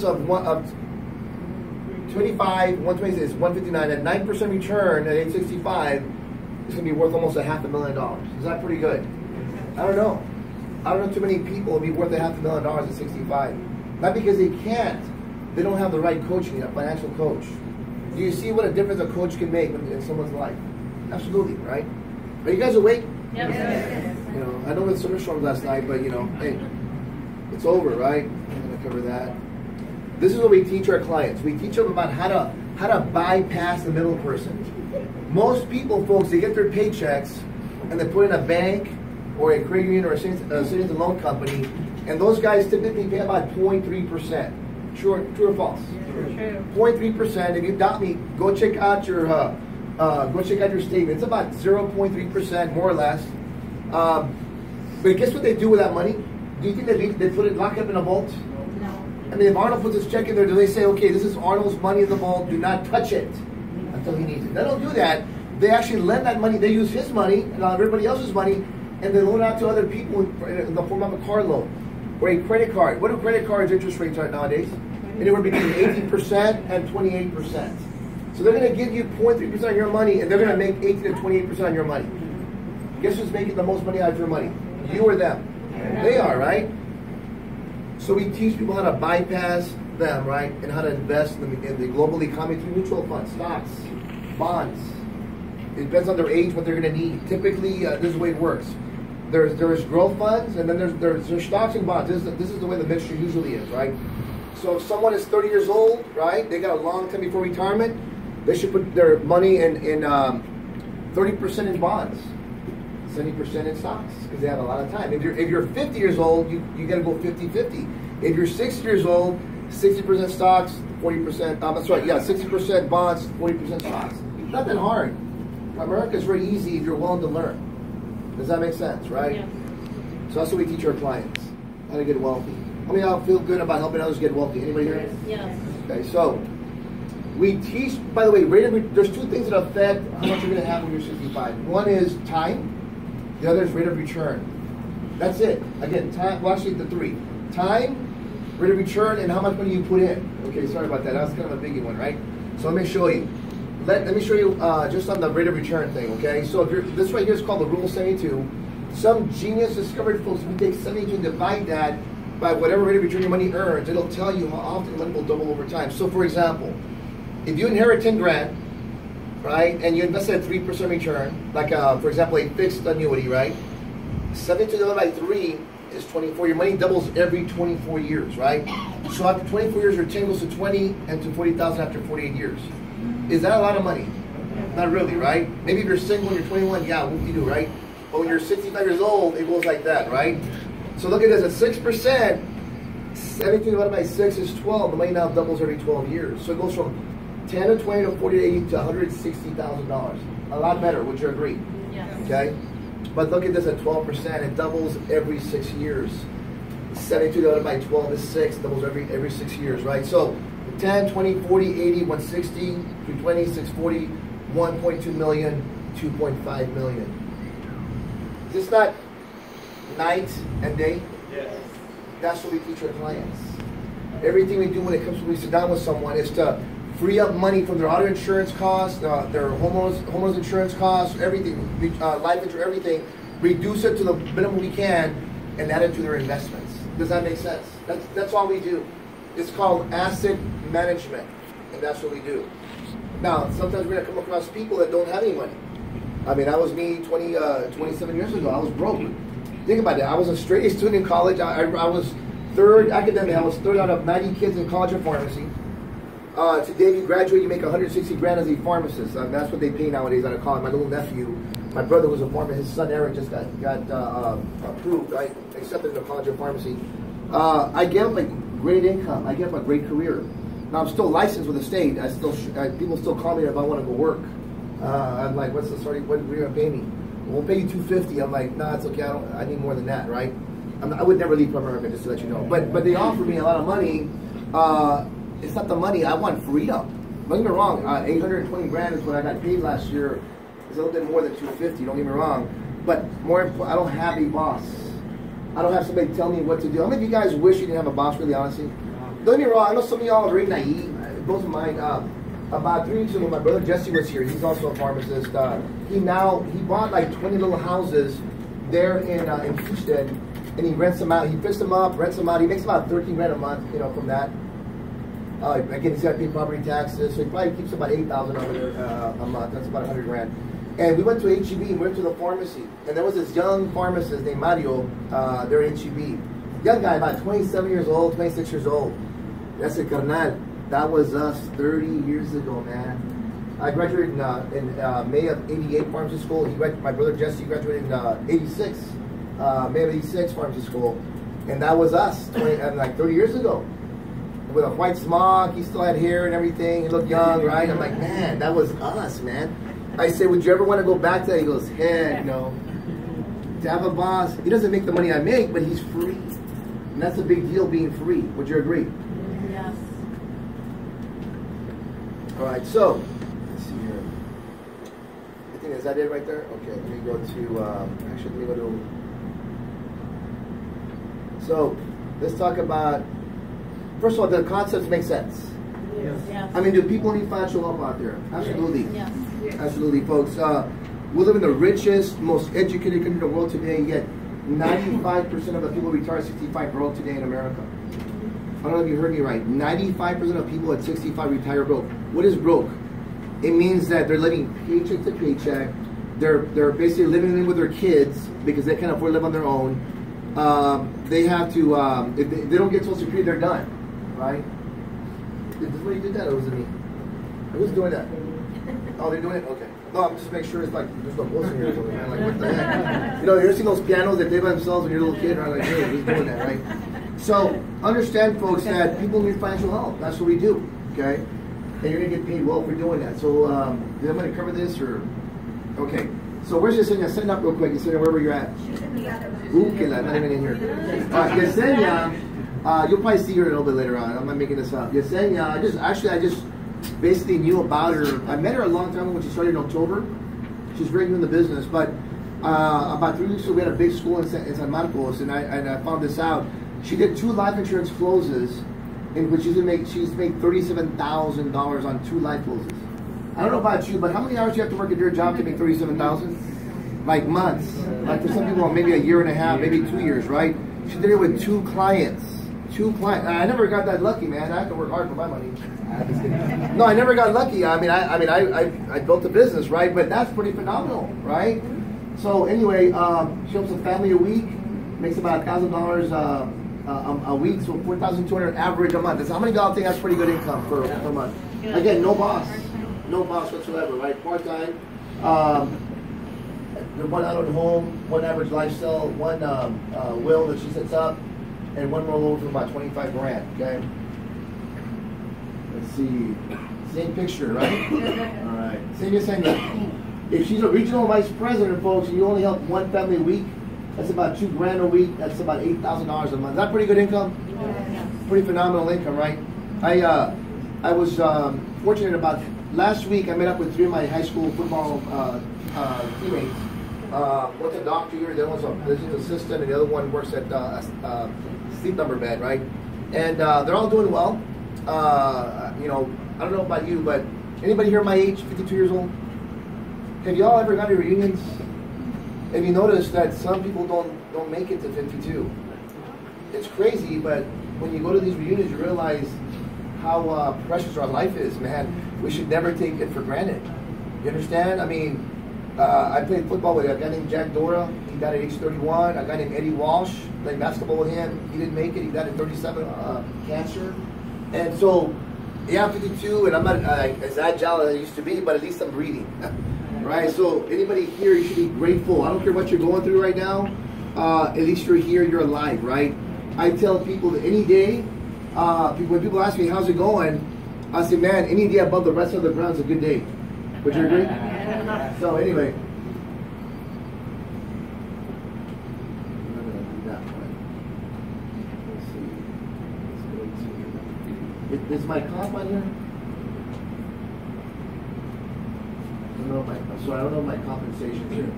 of 25, 126, 159 at 9% return at age 65 is going to be worth almost $500,000. Is that pretty good? I don't know. I don't know too many people will be worth $500,000 at 65. Not because they can't. They don't have the right coaching, a financial coach. Do you see what a difference a coach can make in someone's life? Absolutely, right? Are you guys awake? Yes. You know, I know there was thunderstorms last night, but you know, hey, it's over, right? I'm going to cover that. This is what we teach our clients. We teach them about how to bypass the middle person. Most people, folks, they get their paychecks and they put in a bank or a credit union or a savings and loan company, and those guys typically pay about 0.3%. True or false? True. 0.3%. If you doubt me, go check out your statement. It's about 0.3%, more or less. But guess what they do with that money? Do you think they put it locked up in a vault? No. I mean, if Arnold puts his check in there, do they say, okay, this is Arnold's money in the vault, do not touch it until he needs it? They don't do that. They actually lend that money. They use his money and everybody else's money, and they loan out to other people in the form of a car loan or a credit card. What do credit cards' interest rates are nowadays? Anywhere between 18% and 28%. So they're going to give you 0.3% of your money, and they're going to make 18 to 28% on your money. Guess who's making the most money out of your money? You or them? They are, right? So we teach people how to bypass them, right, and how to invest in the global economy through mutual funds, stocks, bonds. It depends on their age, what they're going to need. Typically, this is the way it works. There's growth funds, and then there's stocks and bonds. This is the way the mixture usually is, right? So if someone is 30 years old, right, they got a long time before retirement, they should put their money in 30% in bonds, 70% in stocks, because they have a lot of time. If you're 50 years old, you got to go 50-50. If you're 60 years old, 60% stocks, 40%. That's right, yeah, 60% bonds, 40% stocks. Not that hard. America's very easy if you're willing to learn. Does that make sense, right? Yeah. So that's what we teach our clients, how to get wealthy. How many of y'all feel good about helping others get wealthy? Anybody here? Yes. Okay, so we teach, by the way, there's two things that affect how much you're going to have when you're 65. One is time. The other is rate of return. That's it. Again, time. Well, actually, the three: time, rate of return, and how much money you put in. Okay, sorry about that. That was kind of a biggie one, right? So let me show you. Let me show you just on the rate of return thing. Okay, so if this right here is called the Rule 72. Some genius discovered, folks, if you take 72 and divide that by whatever rate of return your money earns, it'll tell you how often money will double over time. So, for example, if you inherit 10 grand, right, and you invest at 3% return, like, for example, a fixed annuity, right, 72 divided by 3 is 24. Your money doubles every 24 years, right? So after 24 years, your 10 goes to 20 and to 40,000 after 48 years. Is that a lot of money? Not really, right? Maybe if you're single and you're 21, yeah, what do you do, right? But when you're 65 years old, it goes like that, right? So look at this, at 6%, 17 divided by 6 is 12. The money now doubles every 12 years. So it goes from 10 to 20 to 40 to 80 to $160,000. A lot better, would you agree? Yes. Okay? But look at this at 12%, it doubles every 6 years. 72 divided by 12 is 6, doubles every 6 years, right? So 10, 20, 40, 80, 160, 320, 640, 1.2 million, 2.5 million. Is this not night and day? Yes. That's what we teach our clients. Everything we do when it comes to we sit down with someone is to free up money from their auto insurance costs, their homeowners insurance costs, everything, life insurance, everything. Reduce it to the minimum we can and add it to their investments. Does that make sense? That's all we do. It's called asset management, and that's what we do. Now, sometimes we're going to come across people that don't have any money. I mean, that was me 27 years ago. I was broke. Think about it. I was a straight A student in college. I was third academic. I was third out of 90 kids in college of pharmacy. Today, if you graduate, you make 160 grand as a pharmacist. That's what they pay nowadays out of college. My little nephew, my brother was a pharmacist. His son Eric just got approved, right? Accepted into college of pharmacy. I gave up a great income. I gave up a great career. Now I'm still licensed with the state. People still call me if I want to go work. I'm like, what's the starting? What are you gonna pay me? We'll pay you $250. I'm like, nah, it's okay. I need more than that, right? I would never leave for America, just to let you know. But they offer me a lot of money. It's not the money. I want freedom. Don't get me wrong. 820 grand is what I got paid last year. It's a little bit more than 250. Don't get me wrong. But more important, I don't have a boss. I don't have somebody tell me what to do. How many of you guys wish you didn't have a boss? Really, honestly, don't get me wrong, I know some of y'all are very naive. It blows my mind. About 3 weeks ago, my brother Jesse was here. He's also a pharmacist. He bought like 20 little houses there in Houston, and he rents them out. He fixes them up, rents them out. He makes about 13 grand a month, from that. Again, he's got to pay property taxes, so he probably keeps about 8,000 over there a month. That's about 100 grand. And we went to HEB and went to the pharmacy, and there was this young pharmacist named Mario there at HEB. Young guy, about 27 years old, 26 years old. That's a carnal. That was us 30 years ago, man. I graduated in May of '88 pharmacy school. My brother Jesse graduated in '86, May of '86 pharmacy school, and that was us, like 30 years ago. With a white smock, he still had hair and everything. He looked young, right? I'm like, man, that was us, man. I said, would you ever want to go back to that? He goes, heck no. To have a boss, he doesn't make the money I make, but he's free, and that's a big deal, being free. Would you agree? Yes. All right, so let's see here. I think, is that it right there? Okay, let me go to, actually, let me go to, so let's talk about, first of all, the concepts make sense. Yes. Yes. I mean, do people need financial help out there? Absolutely. Yes. Absolutely, folks. We live in the richest, most educated country in the world today, yet 95% of the people retired at 65 broke today in America. I don't know if you heard me right. 95% of people at 65 retire broke. What is broke? It means that they're living paycheck to paycheck. They're basically living with their kids because they can't afford to live on their own. They have to, if they don't get Social Security, they're done, right? Did somebody do that, or was it me? Who's doing that? Oh, they're doing it? Okay. No, I'm just making sure it's like, there's no bullshit here or something, man. Like, what the heck? You ever seen those pianos that play by themselves when you're a little kid? I'm like, hey, who's doing that, right? So, understand, folks, that people need financial help. That's what we do, okay? And you're going to get paid well for doing that. So, did anybody cover this, or? Okay. So, where's Yesenia? Send up real quick, Yesenia, wherever you're at. Ooh, not even in here. Yesenia, you'll probably see her a little bit later on. I'm not making this up. Yesenia, I just basically knew about her. I met her a long time ago when she started in October. She's very new in the business, but about 3 weeks ago we had a big school in San Marcos, and I found this out. She did 2 life insurance closes, in which she's made $37,000 on 2 life closes. I don't know about you, but how many hours do you have to work at your job to make $37,000? Like months. Like for some people, maybe a year and a half, maybe 2 years, right? She did it with 2 clients. 2 clients. I never got that lucky, man. I have to work hard for my money. No, I never got lucky. I built a business, right? But that's pretty phenomenal, right? So anyway, she helps a family a week, makes about $1,000 a week, so $4,200 average a month. How many y'all think that's pretty good income per month? Again, no boss whatsoever, right? Part time. One out at home, one average lifestyle, one will that she sets up, and one more loan for about 25 grand. Okay. Let's see. Same picture, right? All right. Same. If she's a regional vice president, folks, and you only help one family a week, that's about 2 grand a week. That's about $8,000 a month. Is that pretty good income? Yeah. Pretty phenomenal income, right? I was fortunate about last week. I met up with 3 of my high school football teammates. One's a doctor here, the other one's a business assistant, and the other one works at sleep number bed, right? And they're all doing well. I don't know about you, but anybody here my age, 52 years old? Have y'all ever gone to reunions? Have you noticed that some people don't make it to 52? It's crazy, but when you go to these reunions, you realize how precious our life is, man. We should never take it for granted. You understand? I mean, I played football with a guy named Jack Dora. He died at age 31. A guy named Eddie Walsh, played basketball with him. He didn't make it. He died at 37, cancer. And so, yeah, I'm 52, and I'm not as agile as I used to be, but at least I'm breathing. Right? So, anybody here, you should be grateful. I don't care what you're going through right now. At least you're here, you're alive, right? I tell people that any day, when people ask me, how's it going? I say, man, any day above the rest of the ground is a good day. Would you agree? So anyway, is my comp on here? I don't know my compensation here.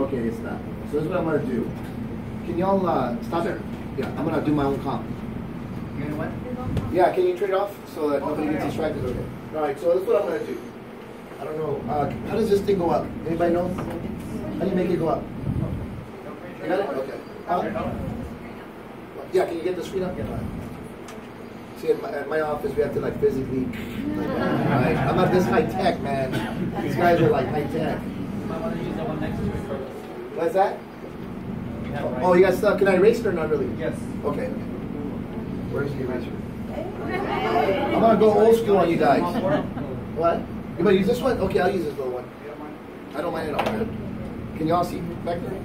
Okay, it's not. So this is what I'm gonna do. Can y'all stop it? Yeah, I'm gonna do my own comp. You're gonna what? Yeah, can you trade off so that nobody gets distracted? Okay. All right, so that's what I'm going to do. I don't know. How does this thing go up? Anybody know? How do you make it go up? You got it? Okay. Yeah, can you get the screen up? Yeah. See, at my office, we have to like physically. Right? I'm not this high tech, man. These guys are like high tech. What's that? Oh, you got stuff. Can I erase it or not really? Yes. Okay. Where's the eraser? I'm gonna go old school on you guys. What? You wanna use this one? Okay, I'll use this little one. I don't mind it all, man. Can you all see back there?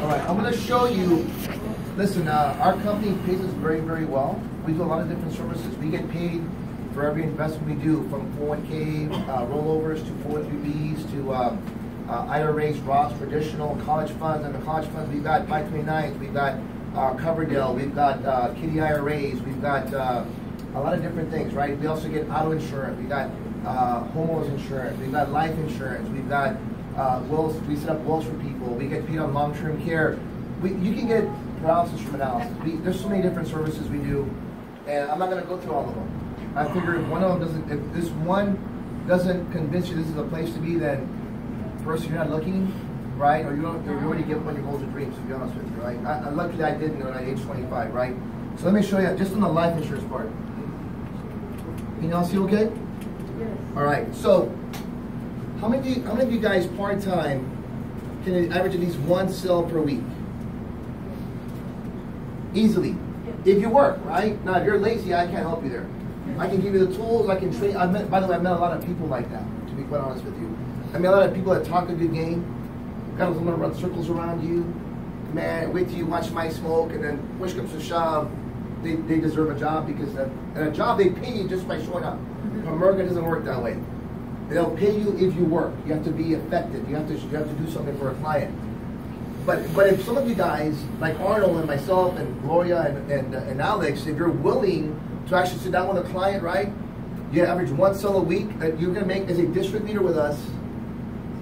All right, I'm gonna show you. Listen, our company pays us very, very well. We do a lot of different services. We get paid for every investment we do, from 401k rollovers to 403bs to IRAs, Roths, traditional college funds. And the college funds, we've got 529s, we've got Coverdell, we've got Kitty IRAs, we've got a lot of different things, right? We also get auto insurance, we got homeowners insurance, we've got life insurance, we've got wills. We set up wills for people. We get paid on long-term care. You can get paralysis from analysis. There's so many different services we do, and I'm not going to go through all of them. I figure if one of them doesn't, if this one doesn't convince you this is a place to be, then first you're not looking, right? Or you already give up on your goals and dreams, to be honest with you, right? Luckily I didn't when I age 25, right? So let me show you just on the life insurance part. Can y'all see okay? Yes. All right. So how many of you guys part-time can average at least one sale per week? Easily. If you work, right? Now if you're lazy, I can't help you there. I can give you the tools, I can train. By the way, I met a lot of people like that, to be quite honest with you. I mean, a lot of people that talk a good game, guys want to run circles around you. Man, wait till you watch my smoke, and then push comes to shove, they deserve a job because and a job they pay you just by showing up. America doesn't work that way. They'll pay you if you work. You have to be effective. You have to do something for a client. But if some of you guys, like Arnold and myself and Gloria and Alex, if you're willing to actually sit down with a client, right? You average one sale a week that you're gonna make as a district leader with us.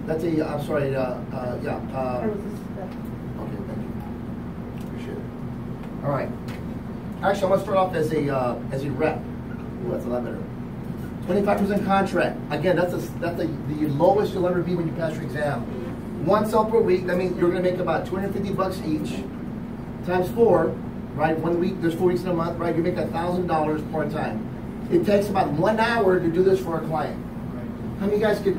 That's a, I'm sorry, yeah. Okay, thank you. Appreciate it. All right. Actually, I'm gonna start off as a rep. Ooh, that's a lot better. 25% contract. Again, that's the lowest you'll ever be when you pass your exam. One sale per week. That means you're gonna make about $250 each, times 4. Right, 1 week, there's 4 weeks in a month, right? You make $1,000 part time. It takes about 1 hour to do this for a client. How many of you guys could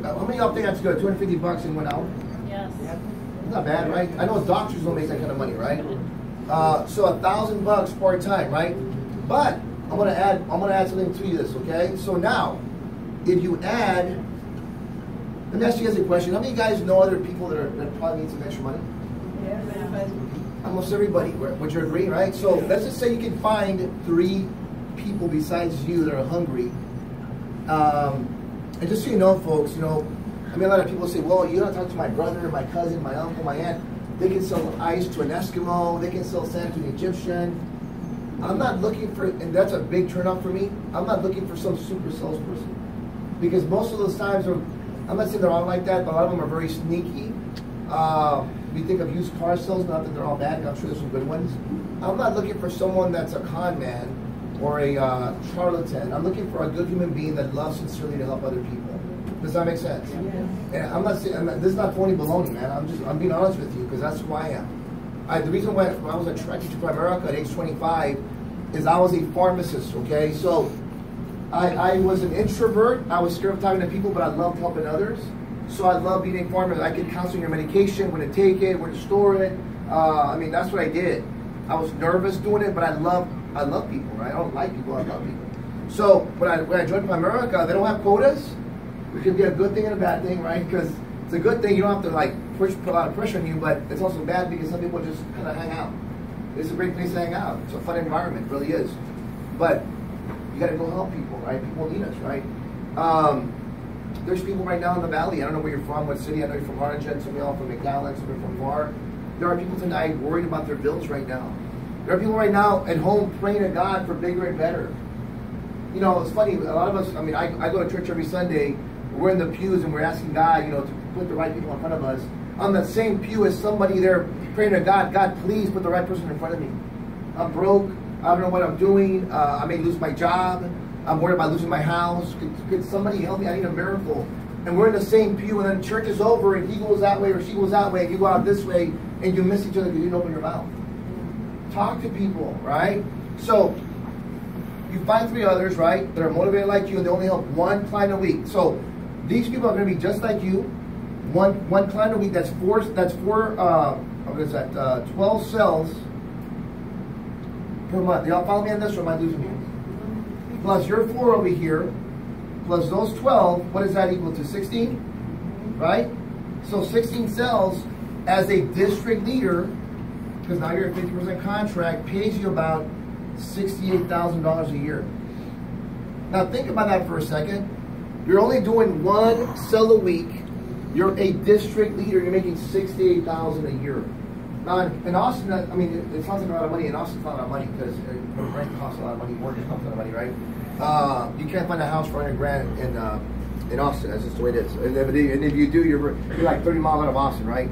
how many of y'all think that's good? $250 in 1 hour? Yes. It's not bad, right? I know doctors don't make that kind of money, right? So $1,000 part time, right? But I'm gonna add something to this, okay? So now, if you add, let me ask you guys a question. How many of you guys know other people that probably need some extra money? Yeah. Almost everybody. Would you agree, right? So let's just say you can find 3 people besides you that are hungry. And just so you know, folks, you know, I mean, a lot of people say, well, you don't talk to my brother, my cousin, my uncle, my aunt. They can sell ice to an Eskimo. They can sell sand to an Egyptian. I'm not looking for, and that's a big turnoff for me, I'm not looking for some super salesperson. Because most of those times, I'm not saying they're all like that, but a lot of them are very sneaky. We think of used car sales, not that they're all bad, I'm sure there's some good ones. I'm not looking for someone that's a con man or a charlatan. I'm looking for a good human being that loves sincerely to help other people. Does that make sense? Yeah. And I'm not saying, this is not phony baloney, man. I'm being honest with you because that's who I am. The reason why I was attracted to America at age 25 is I was a pharmacist, okay? So I was an introvert. I was scared of talking to people, but I loved helping others. So I love being a pharmacist. I could counsel your medication, when to take it, where to store it. I mean, that's what I did. I was nervous doing it, but I love people, right? I don't like people, I love people. So when I joined America, they don't have quotas, which can be a good thing and a bad thing, right? Because it's a good thing, you don't have to like put a lot of pressure on you, but it's also bad because some people just kind of hang out. It's a great place to hang out. It's a fun environment, it really is. But you got to go help people, right? People need us, right? There's people right now in the valley. I don't know where you're from, what city. I know you're from Harlingen, some of y'all from McAllen, some are from Var. There are people tonight worried about their bills right now. There are people right now at home praying to God for bigger and better. You know, it's funny, a lot of us, I mean, I go to church every Sunday, we're in the pews and we're asking God, you know, to put the right people in front of us. On that same pew is somebody there praying to God, God, please put the right person in front of me. I'm broke. I don't know what I'm doing. I may lose my job. I'm worried about losing my house. Could somebody help me? I need a miracle. And we're in the same pew, and then church is over, and he goes that way or she goes that way, and you go out this way, and you miss each other because you didn't open your mouth. Talk to people, right? So you find 3 others, right, that are motivated like you, and they only help 1 client a week. So these people are going to be just like you. One client a week. That's 4. What is that? 12 cells per month. Y'all follow me on this, or am I losing you? Plus your 4 over here, plus those 12. What does that equal to? 16, right? So 16 cells as a district leader, because now you're a 50% contract, pays you about $68,000 a year. Now think about that for a second. You're only doing 1 cell a week. You're a district leader. You're making $68,000 a year. Now in Austin, I mean, it sounds like a lot of money. In Austin, it's not a lot of money because rent costs a lot of money. Mortgage costs a lot of money, right? You can't find a house for $100,000 in Austin. That's just the way it is. And if you do, you're like 30 miles out of Austin, right?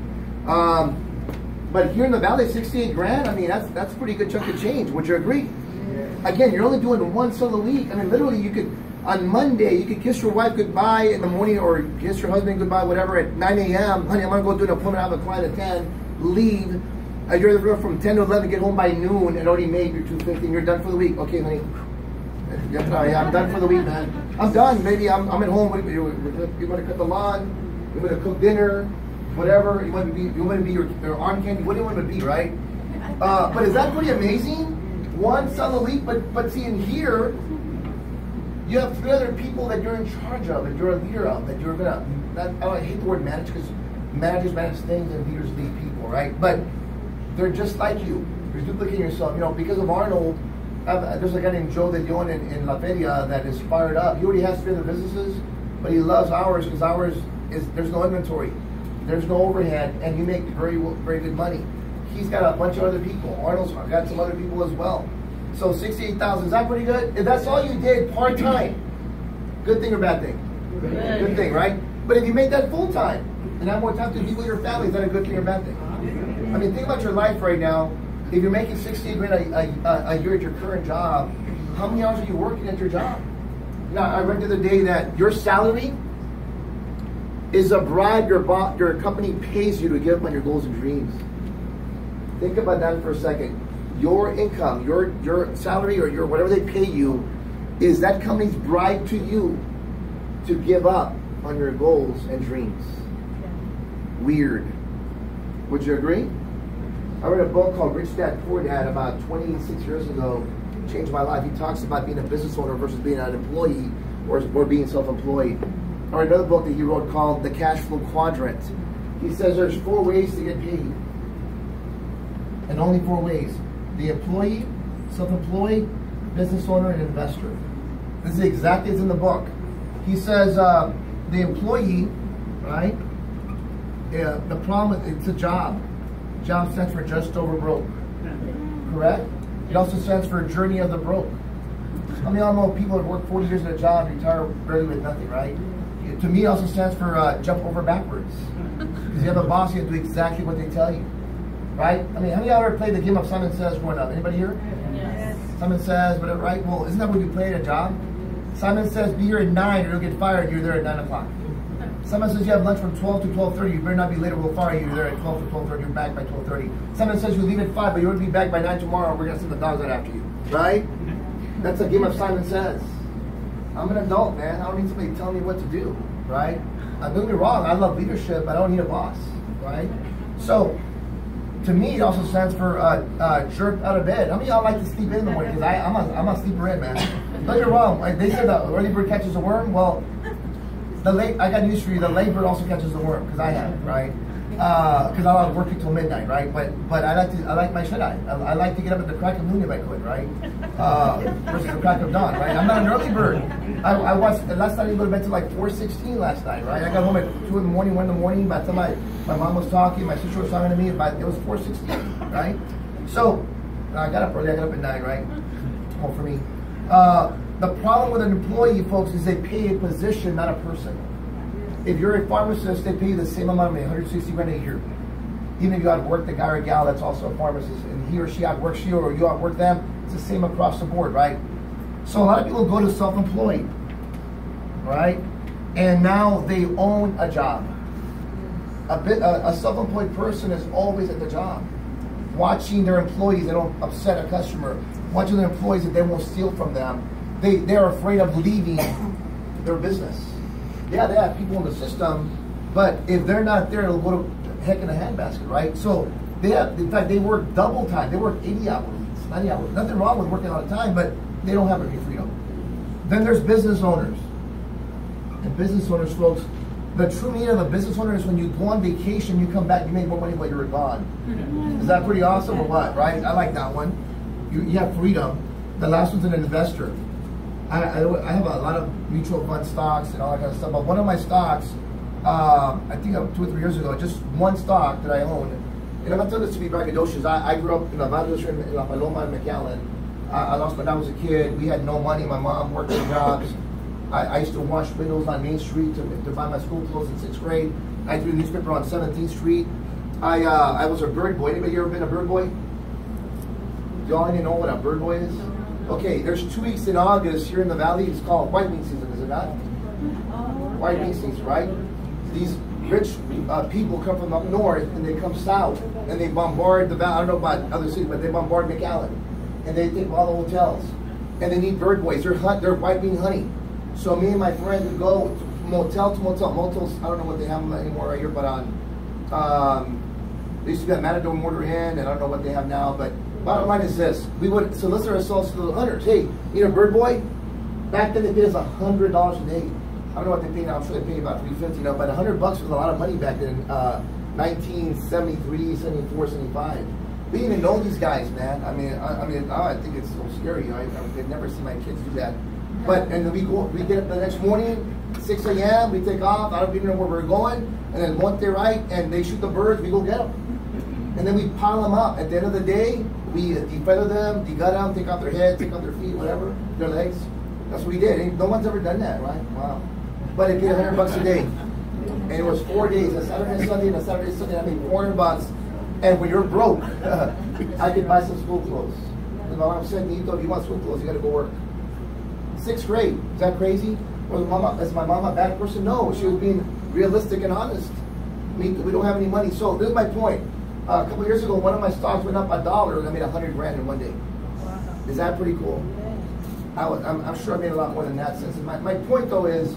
But here in the Valley, 68 grand, I mean, that's a pretty good chunk of change. Would you agree? Yeah. Again, you're only doing 1 cell a week. I mean, literally, you could, on Monday, you could kiss your wife goodbye in the morning or kiss your husband goodbye, whatever, at 9 a.m. Honey, I'm going to go do an appointment, have a client at 10, leave. You're there from 10 to 11, get home by noon, and already made your $250, and you're done for the week. Okay, honey. Yeah, I'm done for the week, man. I'm done. Maybe I'm at home. You want to cut the lawn? You want to cook dinner? Whatever you want to be, your arm candy. What do you want to be, right? But is that pretty amazing? 1 cell a week, but see, in here, you have 3 other people that you're in charge of, that you're a leader of, that you're gonna. I hate the word manage because managers manage things and leaders lead people, right? But they're just like you. You're duplicating yourself. You know, because of Arnold, there's a guy named Joe De Leon in La Feria that is fired up. He already has 3 other businesses, but he loves ours because ours is there's no inventory. There's no overhead, and you make very good money. He's got a bunch of other people. Arnold's got some other people as well. So 68,000, is that pretty good? If that's all you did part-time, good thing or bad thing? Good thing, right? But if you make that full-time and have more time to be with your family, is that a good thing or bad thing? I mean, think about your life right now. If you're making 68 grand a year at your current job, how many hours are you working at your job? Now, I read the other day that your salary is a bribe your company pays you to give up on your goals and dreams. Think about that for a second. Your income, your salary, or your whatever they pay you, is that company's bribe to you to give up on your goals and dreams. Weird. Would you agree? I read a book called Rich Dad Poor Dad about 26 years ago. It changed my life. He talks about being a business owner versus being an employee or being self-employed. I read another book that he wrote called The Cash Flow Quadrant. He says there's 4 ways to get paid. And only 4 ways. The employee, self-employed, business owner, and investor. This is exactly as in the book. He says the employee, right? The problem is it's a job. Job stands for just over broke. Correct? It also stands for journey of the broke. I mean, I know people that work 40 years at a job and retire barely with nothing, right? To me, it also stands for jump over backwards. Because you have a boss, you have to do exactly what they tell you. Right? I mean, how many of you ever played the game of Simon Says growing up? Anybody here? Yes. Simon Says, whatever, right? Well, isn't that what you play at a job? Simon Says, be here at 9 or you'll get fired. You're there at 9 o'clock. Simon Says you have lunch from 12 to 12:30. You better not be late or we'll fire you. You're there at 12 to 12:30. You're back by 12:30. Simon Says you leave at 5, but you're going to be back by 9 tomorrow. We're going to send the dogs out after you. Right? That's a game of Simon Says. I'm an adult, man. I don't need somebody telling me what to do. Right? Don't get me wrong. I love leadership, but I don't need a boss. Right? So, to me, it also stands for jerk out of bed. How many of y'all like to sleep in the morning? Because I'm a sleeper in, man. Don't get me wrong. Like they said the early bird catches the worm. Well, I got news for you. The late bird also catches the worm because I have it, right? Because I like working till midnight, right? But I like my shut-eye. I like to get up at the crack of noon if I could, right? Versus the crack of dawn, right? I'm not an early bird. I watched last night. I go to bed till like 4:16 last night, right? I got home at 2 in the morning, 1 in the morning. By the time my mom was talking, my sister was talking to me. It was 4:16, right? So I got up early. I got up at 9, right? Home for me. The problem with an employee, folks, is they pay a position, not a person. If you're a pharmacist, they pay you the same amount of money, 160 grand a year. Even if you outwork the guy or gal that's also a pharmacist, and he or she outworks you or you outwork them, it's the same across the board, right? So a lot of people go to self-employed, right? And now they own a job. A self-employed person is always at the job, watching their employees, they don't upset a customer, watching their employees that they won't steal from them. They're afraid of leaving their business. Yeah, they have people in the system, but if they're not there, it'll go to heck in a handbasket, right? So they have, in fact, they work double time. They work 80 hours, 90 hours. Nothing wrong with working all the time, but they don't have any freedom. Then there's business owners. And business owners, folks, the true meaning of a business owner is when you go on vacation, you come back, you make more money while you were gone. Is that pretty awesome or what, right? I like that one. You have freedom. The last one's an investor. I have a lot of mutual fund stocks and all that kind of stuff, but one of my stocks, I think 2 or 3 years ago, just one stock that I owned, and I'm not telling this to be braggadocious. I grew up in La Paloma and McAllen. I lost my dad was a kid. We had no money. My mom worked in jobs. I used to wash windows on Main Street to buy my school clothes in 6th grade. I threw a newspaper on 17th Street. I was a bird boy. Anybody here ever been a bird boy? Y'all even know what a bird boy is? Okay, there's 2 weeks in August here in the valley. It's called white wing season, is it not? White wing season, right? These rich people come from up north and they come south and they bombard the valley. I don't know about other cities, but they bombard McAllen and they take all the hotels and they need bird boys. They're white wing hunting. So me and my friend would go motel to motel. Motels, I don't know what they have anymore right here, but they used to be at Matador Mortar Inn, and I don't know what they have now, but bottom line is this. We would solicit ourselves to the hunters. Hey, you know, bird boy? Back then they paid us $100 a day. I don't know what they pay now. I'm sure they pay about $350 now, but $100 was a lot of money back then, 1973, 74, 75. We didn't even know these guys, man. I think it's so scary. I've never seen my kids do that. But, and then we get up the next morning, 6 a.m., we take off, I don't even know where we're going, and then once they're right, and they shoot the birds, we go get them. And then we pile them up. At the end of the day, we defeather them, degut them, take out their head, take out their feet, whatever, their legs. That's what we did. And no one's ever done that, right? Wow. But it paid $100 a day. And it was 4 days, a Saturday, Sunday, and a Saturday, Sunday. I made $400. And when you're broke, I could buy some school clothes. And my mom said, Nito, if you want school clothes, you got to go work. 6th grade. Is that crazy? Is my mom a bad person? No, she was being realistic and honest. We don't have any money. So this is my point. A couple years ago, one of my stocks went up $1 and I made $100 grand in one day. Wow. Is that pretty cool? I'm sure I made a lot more than that since. My point though is,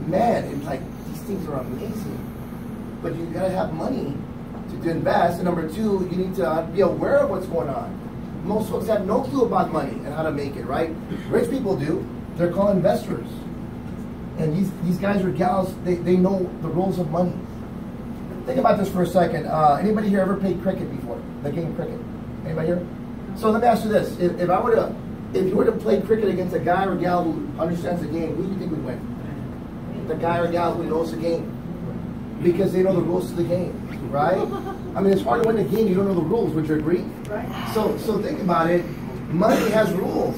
man, it's like these things are amazing. But you gotta have money to invest. And number 2, you need to be aware of what's going on. Most folks have no clue about money and how to make it, right? Rich people do. They're called investors. And these guys or gals, they know the rules of money. Think about this for a second. Anybody here ever played cricket before? The game cricket? Anybody here? So let me ask you this. If you were to play cricket against a guy or gal who understands the game, who do you think would win? The guy or gal who knows the game. Because they know the rules to the game, right? I mean, it's hard to win a game, you don't know the rules, would you agree? Right. So think about it. Money has rules.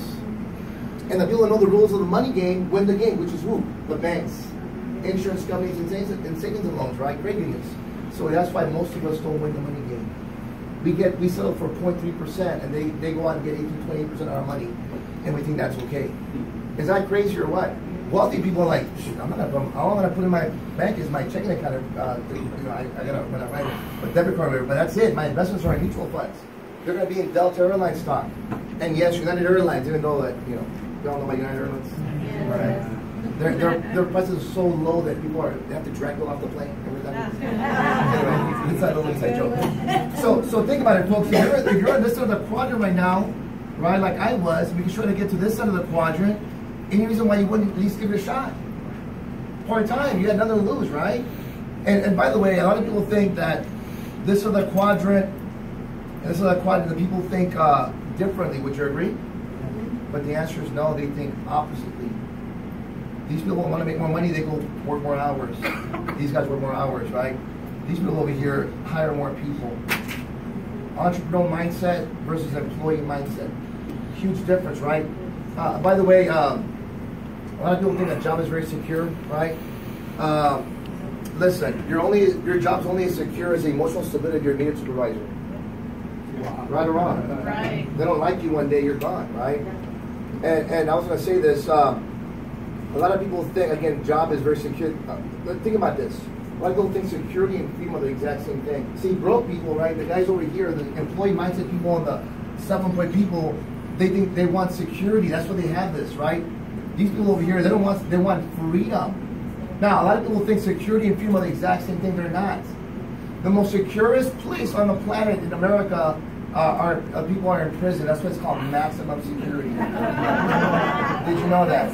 And the people that know the rules of the money game win the game, which is who? The banks, insurance companies, and savings and loans, right? Credit unions. So that's why most of us don't win the money game. We settle for 0.3%, and they go out and get 18-20% of our money, and we think that's okay. Is that crazy or what? Wealthy people are like, shoot, all I'm gonna put in my bank is my checking account. I gotta write a debit card, but that's it. My investments are in mutual funds. They're gonna be in Delta Airlines stock, and yes, United Airlines, even though that you all know about United Airlines. Yeah. Right. Their prices are so low that they have to drag them off the plane every time. Anyway, inside joke. So think about it, folks. If you're on this side of the quadrant right now, right, like I was, we can try to get to this side of the quadrant. Any reason why you wouldn't at least give it a shot? Part-time, you had nothing to lose, right? And by the way, a lot of people think that this is the quadrant, and this is the quadrant, the people think differently. Would you agree? But the answer is no, they think oppositely. These people want to make more money, they go work more hours. These guys work more hours, right? These people over here hire more people. Entrepreneurial mindset versus employee mindset. Huge difference, right? By the way, a lot of people think a job is very secure, right? Listen, your job's only as secure as the emotional stability of your immediate supervisor. Wow. Right or wrong? Right. They don't like you one day, you're gone, right? And I was going to say this. A lot of people think, again, job is very secure. Think about this. A lot of people think security and freedom are the exact same thing. See, broke people, right? The guys over here, the employee mindset people and the self-employed people, they think they want security. That's why they have this, right? These people over here, they want freedom. Now, a lot of people think security and freedom are the exact same thing. They're not. The most securest place on the planet in America people are in prison. That's what it's called, maximum security. Did you know that?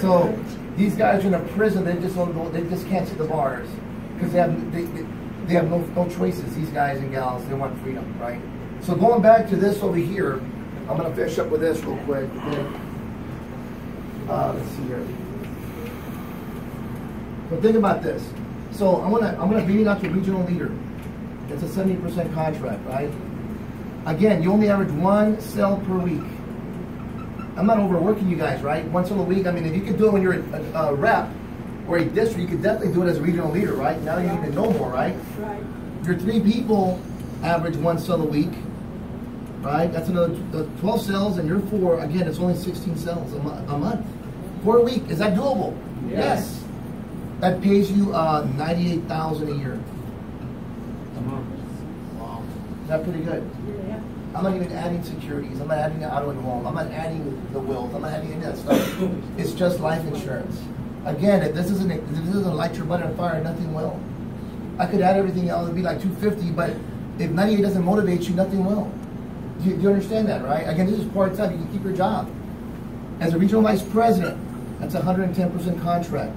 So these guys are in a prison. They just can't see the bars because they have no choices. These guys and gals, they want freedom, right? So going back to this over here, I'm gonna finish up with this real quick. Okay? Let's see here. So think about this. So I'm gonna bring you out to regional leader. It's a 70% contract, right? Again, you only average 1 sale per week. I'm not overworking you guys, right? 1 sale a week. I mean, if you could do it when you're a rep or a district, you could definitely do it as a regional leader, right? Now you need to know more, right? Right. Your 3 people average 1 sale a week, right? That's another 12 sales, and your 4, again, it's only 16 sales a month. 4 a week. Is that doable? Yes. That pays you $98,000 a year. Wow. Is that pretty good? Yeah. I'm not even adding securities. I'm not adding the auto enroll. I'm not adding the wills. I'm not adding any of that stuff. It's just life insurance. Again, if this doesn't light your butt on fire, nothing will. I could add everything else. It'd be like 250, but if 98 doesn't motivate you, nothing will. Do you understand that, right? Again, this is part-time. You can keep your job. As a regional vice president, that's a 110% contract.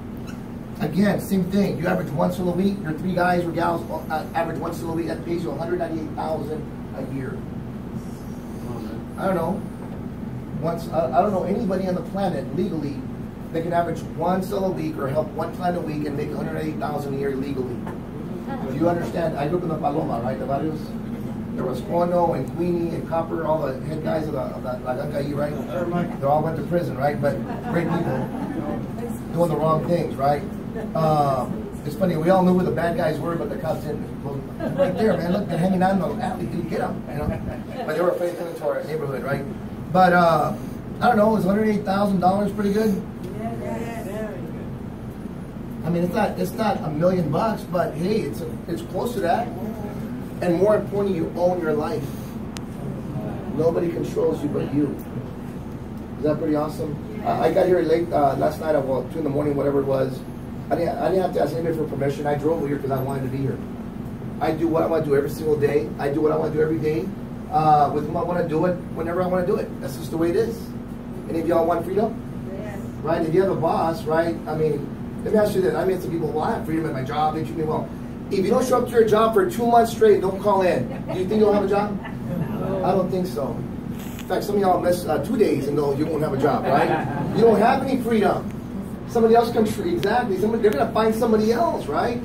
Again, same thing. You average 1 sale a week. Your 3 guys or gals average 1 sale a week. That pays you $198,000 a year. I don't know. I don't know anybody on the planet legally that can average 1 sale a week or help 1 client a week and make $108,000 a year legally. Do you understand? I grew up in the Paloma, right? The barrios. There was Ono and Queenie and Copper, all the head guys of the Lagangai, right? They all went to prison, right? But great people doing the wrong things, right? It's funny, we all knew where the bad guys were, but the cops didn't. Right there, man, look, they're hanging on the alley, you get them, you know? But they were afraid to come into our neighborhood, right? But, I don't know, is $108,000 pretty good? I mean, it's not $1 million, but hey, it's close to that. And more importantly, you own your life. Nobody controls you but you. Is that pretty awesome? I got here late last night at 2 in the morning, whatever it was. I didn't have to ask anybody for permission. I drove here because I wanted to be here. I do what I want to do every single day. I do what I want to do every day. With whom I want to do it, whenever I want to do it. That's just the way it is. Any of y'all want freedom? Yes. Right? If you have a boss, right? I mean, let me ask you this. I mean, some people, well, I have freedom at my job. They treat me well. If you don't show up to your job for 2 months straight, don't call in. Do you think you'll have a job? I don't think so. In fact, some of y'all miss 2 days and go, you won't have a job, right? You don't have any freedom. Somebody else can treat, exactly. They're going to find somebody else, right?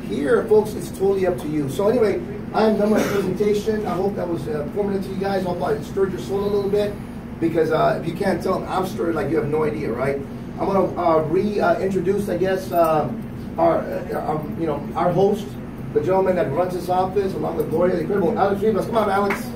Here, folks, it's totally up to you. So anyway, I'm done with my presentation. I hope that was informative to you guys. I hope I stirred your soul a little bit. Because if you can't tell, I'm stirred like you have no idea, right? I'm going to reintroduce, I guess, our host, the gentleman that runs this office, along with Gloria, the incredible Alex Rivas. Come on, Alex.